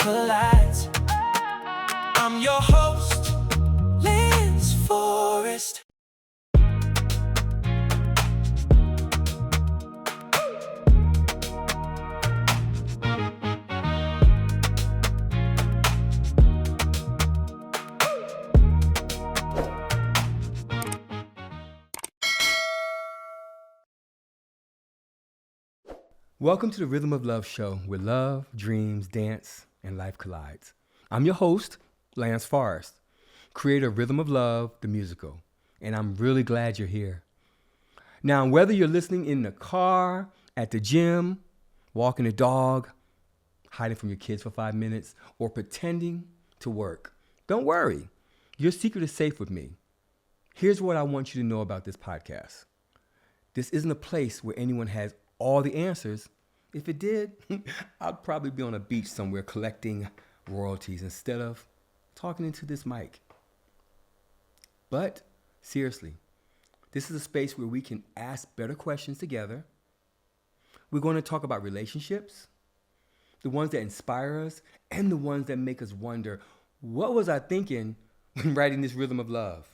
collides. I'm your host, Lance Forrest. Welcome to the Rhythm of Love show, where love, dreams, dance, and life collides. I'm your host, Lance Forrest, creator of Rhythm of Love, the musical, and I'm really glad you're here. Now, whether you're listening in the car, at the gym, walking the dog, hiding from your kids for 5 minutes, or pretending to work, don't worry. Your secret is safe with me. Here's what I want you to know about this podcast. This isn't a place where anyone has all the answers. If it did, I'd probably be on a beach somewhere collecting royalties instead of talking into this mic. But seriously, this is a space where we can ask better questions together. We're going to talk about relationships, the ones that inspire us and the ones that make us wonder, what was I thinking when writing this Rhythm of Love?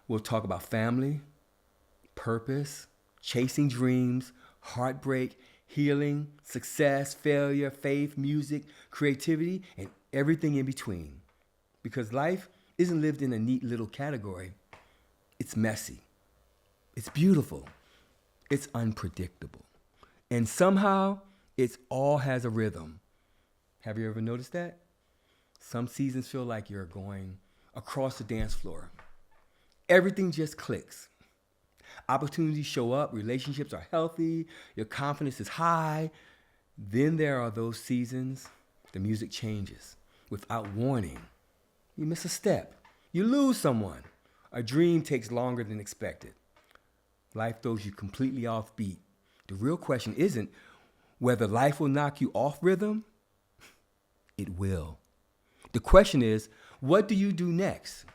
We'll talk about family, purpose, chasing dreams, heartbreak, healing, success, failure, faith, music, creativity, and everything in between. Because life isn't lived in a neat little category. It's messy. It's beautiful. It's unpredictable. And somehow, it all has a rhythm. Have you ever noticed that? Some seasons feel like you're going across the dance floor. Everything just clicks. Opportunities show up, relationships are healthy, your confidence is high. Then there are those seasons, the music changes without warning. You miss a step, you lose someone, a dream takes longer than expected. Life throws you completely off beat. The real question isn't whether life will knock you off rhythm. It will. The question is, what do you do next?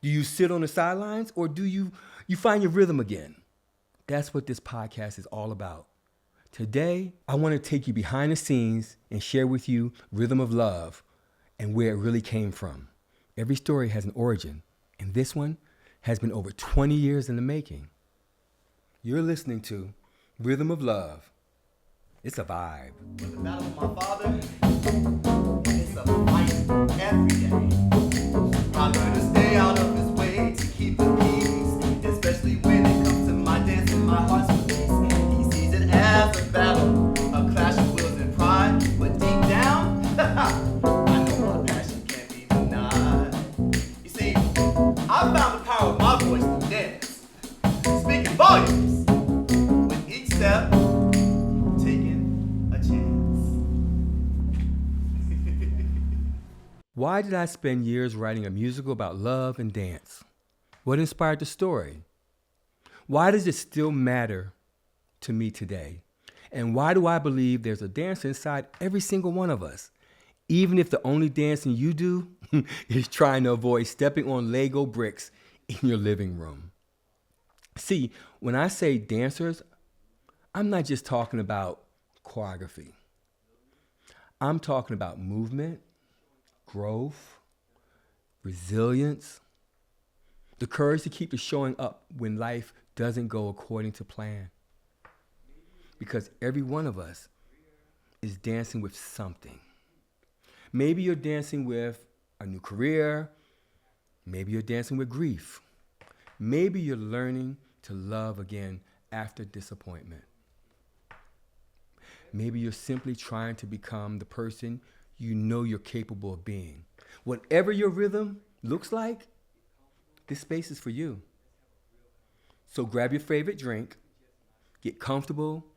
Do you sit on the sidelines or do you find your rhythm again? That's what this podcast is all about. Today, I want to take you behind the scenes and share with you Rhythm of Love and where it really came from. Every story has an origin, and this one has been over 20 years in the making. You're listening to Rhythm of Love. It's a vibe. The battle with my father, it's a fight every day. I'm going to stay out of his way to keep the peace, especially when it comes to my dance and my heart's release. He sees it as a battle, a clash of wills and pride, but deep down, I know my passion can't be denied. You see, I found the power of my voice through dance, speaking volumes, with each step, taking a chance. Why did I spend years writing a musical about love and dance? What inspired the story? Why does it still matter to me today? And why do I believe there's a dancer inside every single one of us, even if the only dancing you do is trying to avoid stepping on Lego bricks in your living room? See, when I say dancers, I'm not just talking about choreography. I'm talking about movement, growth, resilience, the courage to keep showing up when life doesn't go according to plan. Because every one of us is dancing with something. Maybe you're dancing with a new career. Maybe you're dancing with grief. Maybe you're learning to love again after disappointment. Maybe you're simply trying to become the person you know you're capable of being. Whatever your rhythm looks like, this space is for you. So grab your favorite drink, get comfortable,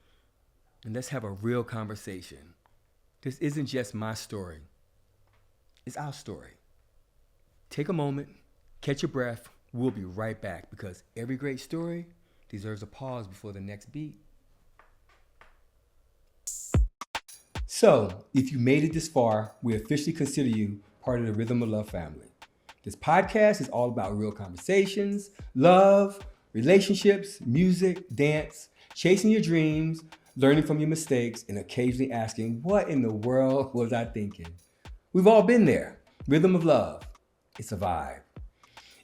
and let's have a real conversation. This isn't just my story. It's our story. Take a moment, catch your breath. We'll be right back because every great story deserves a pause before the next beat. So, if you made it this far, we officially consider you part of the Rhythm of Love family. This podcast is all about real conversations, love, relationships, music, dance, chasing your dreams, learning from your mistakes, and occasionally asking, what in the world was I thinking? We've all been there. Rhythm of Love. It's a vibe.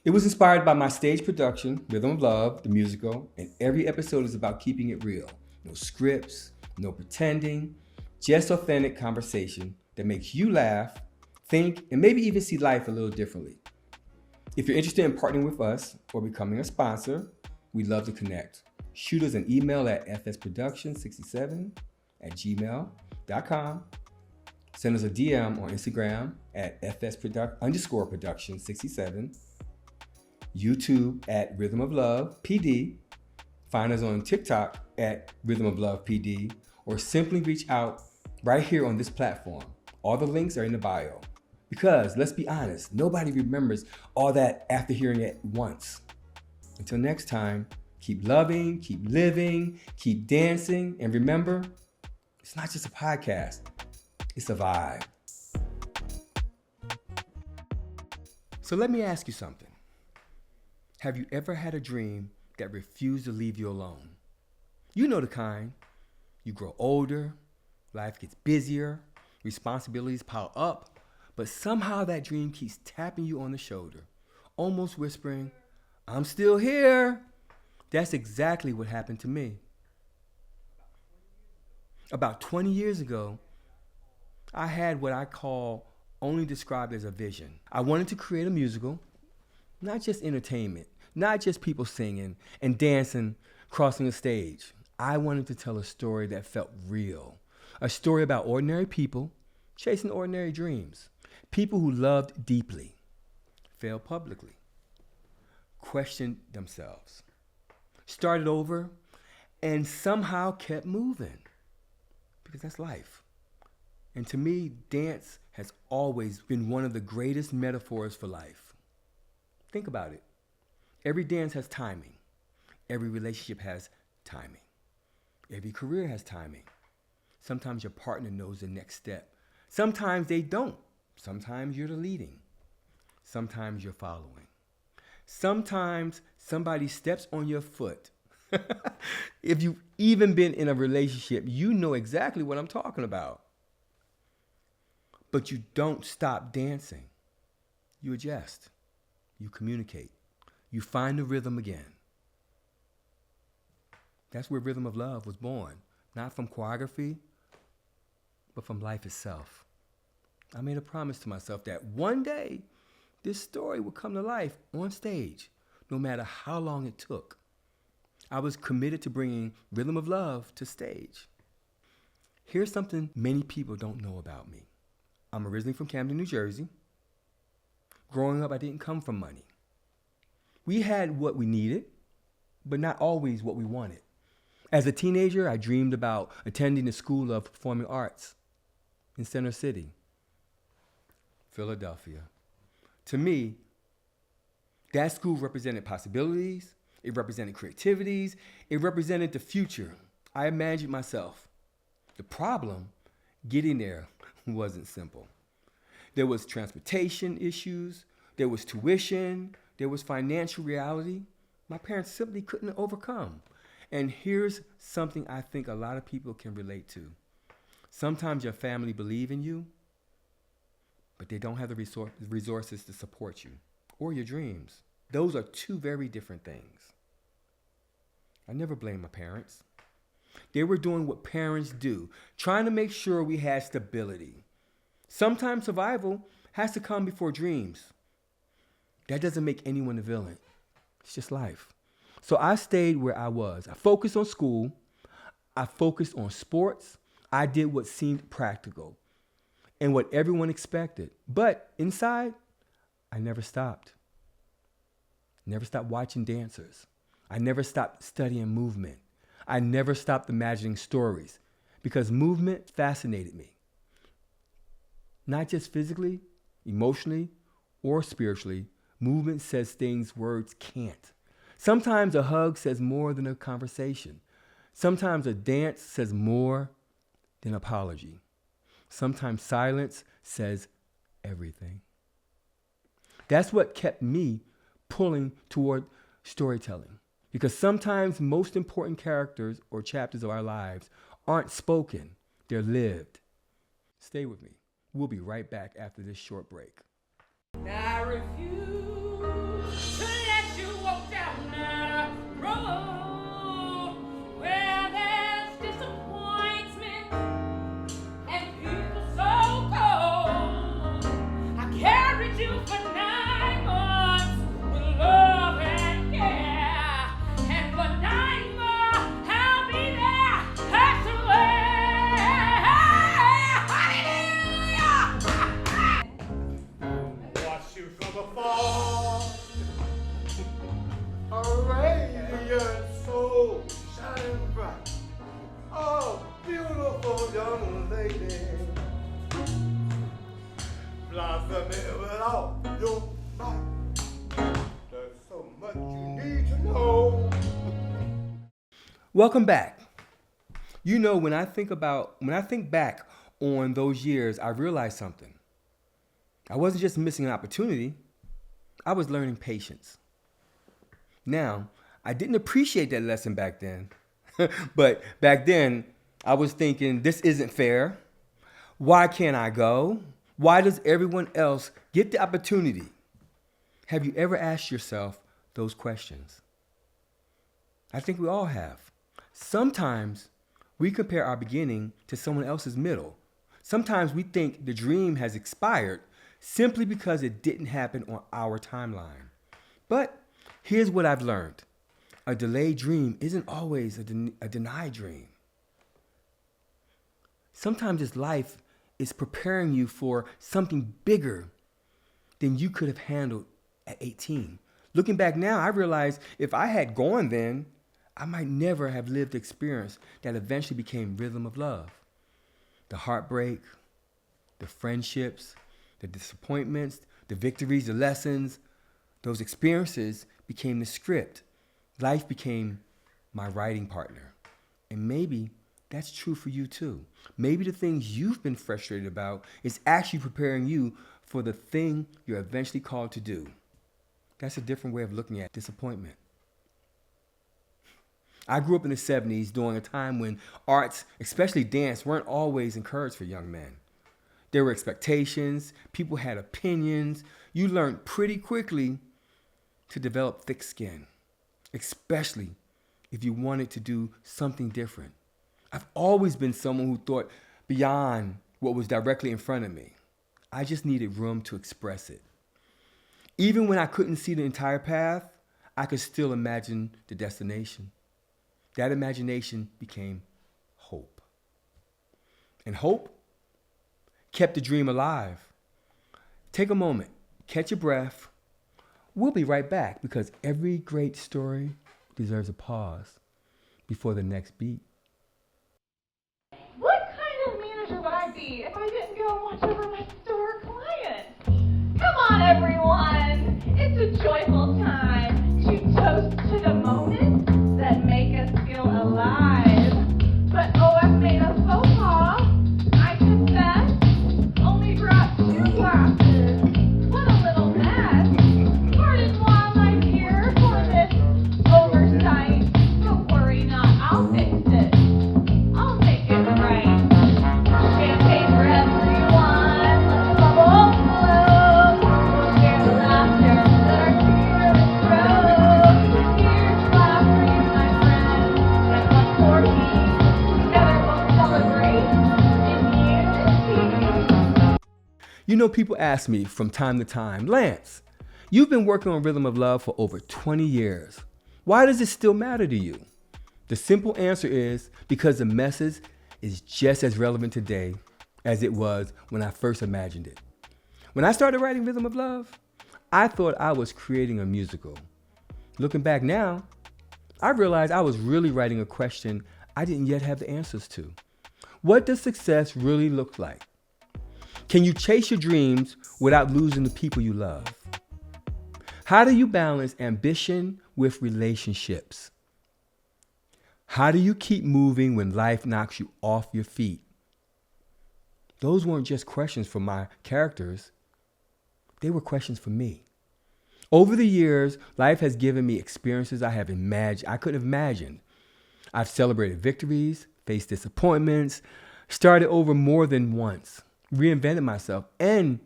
It was inspired by my stage production, Rhythm of Love, the musical, and every episode is about keeping it real. No scripts, no pretending, just authentic conversation that makes you laugh, think, and maybe even see life a little differently. If you're interested in partnering with us or becoming a sponsor, we'd love to connect. Shoot us an email at fsproduction67@gmail.com. Send us a DM on Instagram at _production67. YouTube at Rhythm of Love PD. Find us on TikTok at Rhythm of Love PD, or simply reach out right here on this platform. All the links are in the bio. Because let's be honest, nobody remembers all that after hearing it once. Until next time, keep loving, keep living, keep dancing, and remember, it's not just a podcast, it's a vibe. So let me ask you something. Have you ever had a dream that refused to leave you alone? You know the kind. You grow older, life gets busier, responsibilities pile up, but somehow that dream keeps tapping you on the shoulder, almost whispering, "I'm still here." That's exactly what happened to me. About 20 years ago, I had what I call only described as a vision. I wanted to create a musical, not just entertainment, not just people singing and dancing, crossing a stage. I wanted to tell a story that felt real, a story about ordinary people chasing ordinary dreams, people who loved deeply, failed publicly, questioned themselves, started over, and somehow kept moving, because that's life. And to me, dance has always been one of the greatest metaphors for life. Think about it. Every dance has timing. Every relationship has timing. Every career has timing. Sometimes your partner knows the next step. Sometimes they don't. Sometimes you're the leading. Sometimes you're following. Sometimes somebody steps on your foot. If you've even been in a relationship, you know exactly what I'm talking about. But you don't stop dancing. You adjust. You communicate. You find the rhythm again. That's where Rhythm of Love was born. Not from choreography, but from life itself. I made a promise to myself that one day this story would come to life on stage, no matter how long it took. I was committed to bringing Rhythm of Love to stage. Here's something many people don't know about me. I'm originally from Camden, New Jersey. Growing up, I didn't come from money. We had what we needed, but not always what we wanted. As a teenager, I dreamed about attending the School of Performing Arts in Center City, Philadelphia. To me, that school represented possibilities, it represented creativities, it represented the future. I imagined myself. The problem, getting there wasn't simple. There was transportation issues, there was tuition, there was financial reality my parents simply couldn't overcome. And here's something I think a lot of people can relate to. Sometimes your family believe in you, but they don't have the resources to support you or your dreams. Those are two very different things. I never blame my parents. They were doing what parents do, trying to make sure we had stability. Sometimes survival has to come before dreams. That doesn't make anyone a villain. It's just life. So I stayed where I was. I focused on school. I focused on sports. I did what seemed practical and what everyone expected. But inside, I never stopped. Never stopped watching dancers. I never stopped studying movement. I never stopped imagining stories because movement fascinated me. Not just physically, emotionally, or spiritually, movement says things words can't. Sometimes a hug says more than a conversation. Sometimes a dance says more than apology. Sometimes silence says everything. That's what kept me pulling toward storytelling. Because sometimes most important characters or chapters of our lives aren't spoken, they're lived. Stay with me. We'll be right back after this short break. I refuse to let you walk down that road where there's disappointment and people so cold. I carried you for 9 months with love and care, and for 9 more I'll be there passed away. Hallelujah! Watch you from afar. A radiant soul shining bright. Oh, beautiful young lady. Blossoming with all your might. There's so much you need to know. Welcome back. You know, when I think back on those years, I realized something. I wasn't just missing an opportunity, I was learning patience. Now, I didn't appreciate that lesson back then, but back then I was thinking, this isn't fair. Why can't I go? Why does everyone else get the opportunity? Have you ever asked yourself those questions? I think we all have. Sometimes we compare our beginning to someone else's middle. Sometimes we think the dream has expired simply because it didn't happen on our timeline. But here's what I've learned. A delayed dream isn't always a denied dream. Sometimes this life is preparing you for something bigger than you could have handled at 18. Looking back now, I realize if I had gone then, I might never have lived the experience that eventually became Rhythm of Love. The heartbreak, the friendships, the disappointments, the victories, the lessons, those experiences became the script. Life became my writing partner. And maybe that's true for you too. Maybe the things you've been frustrated about is actually preparing you for the thing you're eventually called to do. That's a different way of looking at disappointment. I grew up in the 70s during a time when arts, especially dance, weren't always encouraged for young men. There were expectations, people had opinions. You learned pretty quickly to develop thick skin, especially if you wanted to do something different. I've always been someone who thought beyond what was directly in front of me. I just needed room to express it. Even when I couldn't see the entire path, I could still imagine the destination. That imagination became hope. And hope kept the dream alive. Take a moment, catch your breath. We'll be right back because every great story deserves a pause before the next beat. What kind of manager would I be if I didn't go and watch over my store clients? Come on, everyone. It's a joyful time to toast to the moments that make us feel alive. But oh, I've made a faux pas. I confess. Only brought 2 glasses. What a little mess. Pardon-moi, my dear, for this oversight. Don't worry not, I'll fix it. I'll make it right. Champagne for everyone. Let's bubble flow. We'll share the laughter that our tears grow. Here's a laugh for you, my friend. And one for me. Together we'll celebrate in unity. You know, people ask me from time to time, Lance, you've been working on Rhythm of Love for over 20 years. Why does it still matter to you? The simple answer is because the message is just as relevant today as it was when I first imagined it. When I started writing Rhythm of Love, I thought I was creating a musical. Looking back now, I realized I was really writing a question I didn't yet have the answers to. What does success really look like? Can you chase your dreams without losing the people you love? How do you balance ambition with relationships? How do you keep moving when life knocks you off your feet? Those weren't just questions for my characters. They were questions for me. Over the years, life has given me experiences I couldn't have imagined. I've celebrated victories, faced disappointments, started over more than once. reinvented myself, and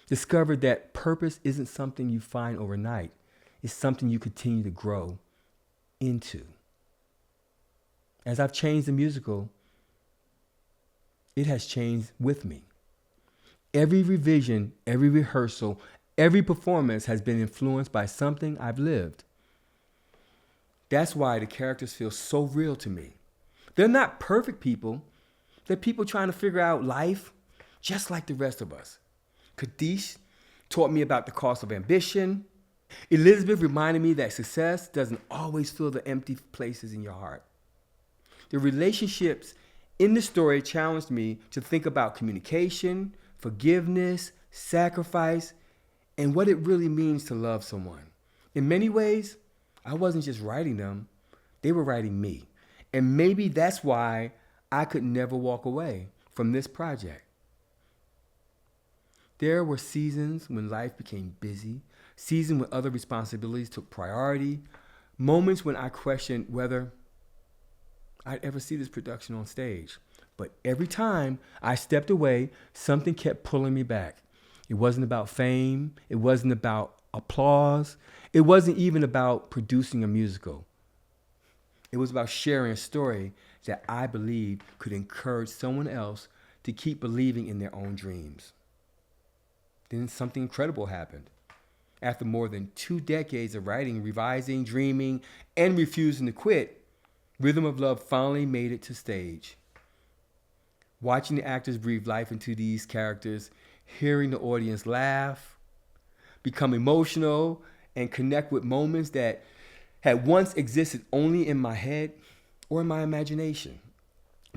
discovered that purpose isn't something you find overnight. It's something you continue to grow into. As I've changed the musical, it has changed with me. Every revision, every rehearsal, every performance has been influenced by something I've lived. That's why the characters feel so real to me. They're not perfect people. They're people trying to figure out life just like the rest of us. Kadish taught me about the cost of ambition. Elizabeth reminded me that success doesn't always fill the empty places in your heart. The relationships in the story challenged me to think about communication, forgiveness, sacrifice, and what it really means to love someone. In many ways, I wasn't just writing them, they were writing me. And maybe that's why I could never walk away from this project. There were seasons when life became busy, seasons when other responsibilities took priority, moments when I questioned whether I'd ever see this production on stage. But every time I stepped away, something kept pulling me back. It wasn't about fame. It wasn't about applause. It wasn't even about producing a musical. It was about sharing a story that I believed could encourage someone else to keep believing in their own dreams. Then something incredible happened. After more than 2 decades of writing, revising, dreaming, and refusing to quit, Rhythm of Love finally made it to stage. Watching the actors breathe life into these characters, hearing the audience laugh, become emotional, and connect with moments that had once existed only in my head or in my imagination.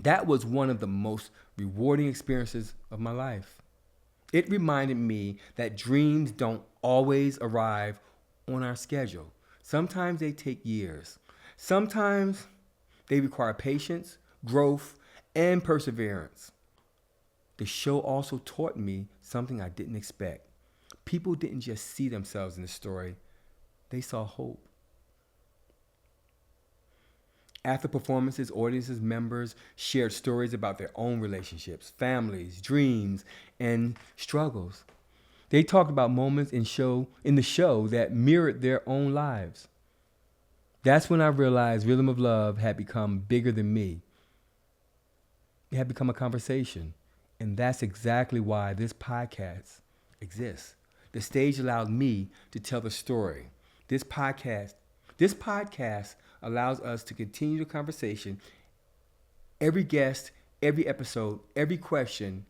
That was one of the most rewarding experiences of my life. It reminded me that dreams don't always arrive on our schedule. Sometimes they take years. Sometimes they require patience, growth, and perseverance. The show also taught me something I didn't expect. People didn't just see themselves in the story, they saw hope. After performances, audiences members shared stories about their own relationships, families, dreams, and struggles. They talked about moments in the show that mirrored their own lives. That's when I realized Rhythm of Love had become bigger than me. It had become a conversation. And that's exactly why this podcast exists. The stage allowed me to tell the story. This podcast allows us to continue the conversation. Every guest, every episode, every question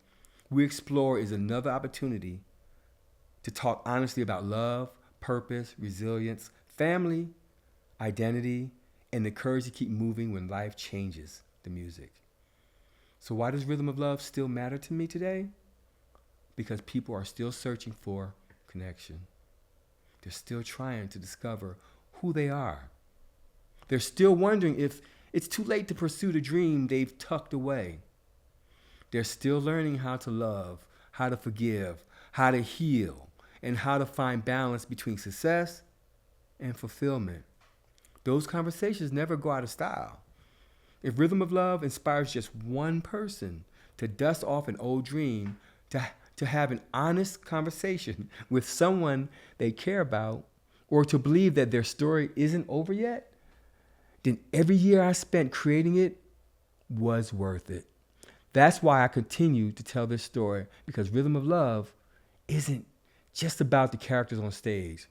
we explore is another opportunity to talk honestly about love, purpose, resilience, family, identity, and the courage to keep moving when life changes the music. So why does Rhythm of Love still matter to me today? Because people are still searching for connection. They're still trying to discover who they are. They're still wondering if it's too late to pursue the dream they've tucked away. They're still learning how to love, how to forgive, how to heal, and how to find balance between success and fulfillment. Those conversations never go out of style. If Rhythm of Love inspires just one person to dust off an old dream, to have an honest conversation with someone they care about, or to believe that their story isn't over yet, then every year I spent creating it was worth it. That's why I continue to tell this story, because Rhythm of Love isn't just about the characters on stage.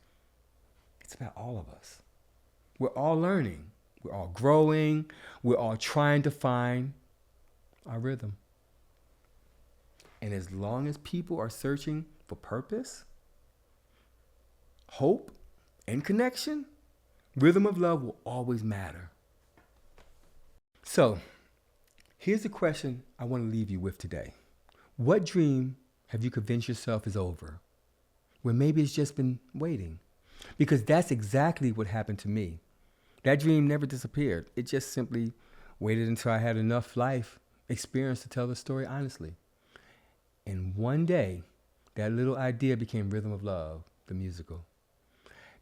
It's about all of us. We're all learning. We're all growing. We're all trying to find our rhythm. And as long as people are searching for purpose, hope, and connection, Rhythm of Love will always matter. So, here's the question I want to leave you with today. What dream have you convinced yourself is over, when maybe it's just been waiting? Because that's exactly what happened to me. That dream never disappeared. It just simply waited until I had enough life experience to tell the story honestly. And one day, that little idea became Rhythm of Love, the musical.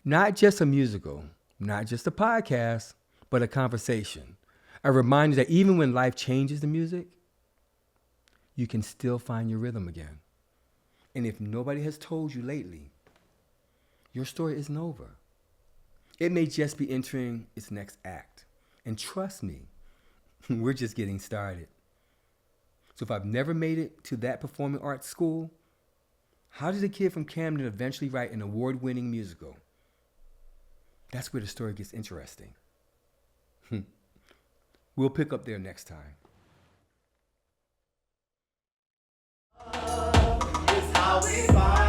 Not just a musical, not just a podcast, but a conversation. A reminder that even when life changes the music, you can still find your rhythm again. And if nobody has told you lately, your story isn't over. It may just be entering its next act. And trust me, we're just getting started. So if I've never made it to that performing arts school, how did a kid from Camden eventually write an award-winning musical? That's where the story gets interesting. We'll pick up there next time. It's how we find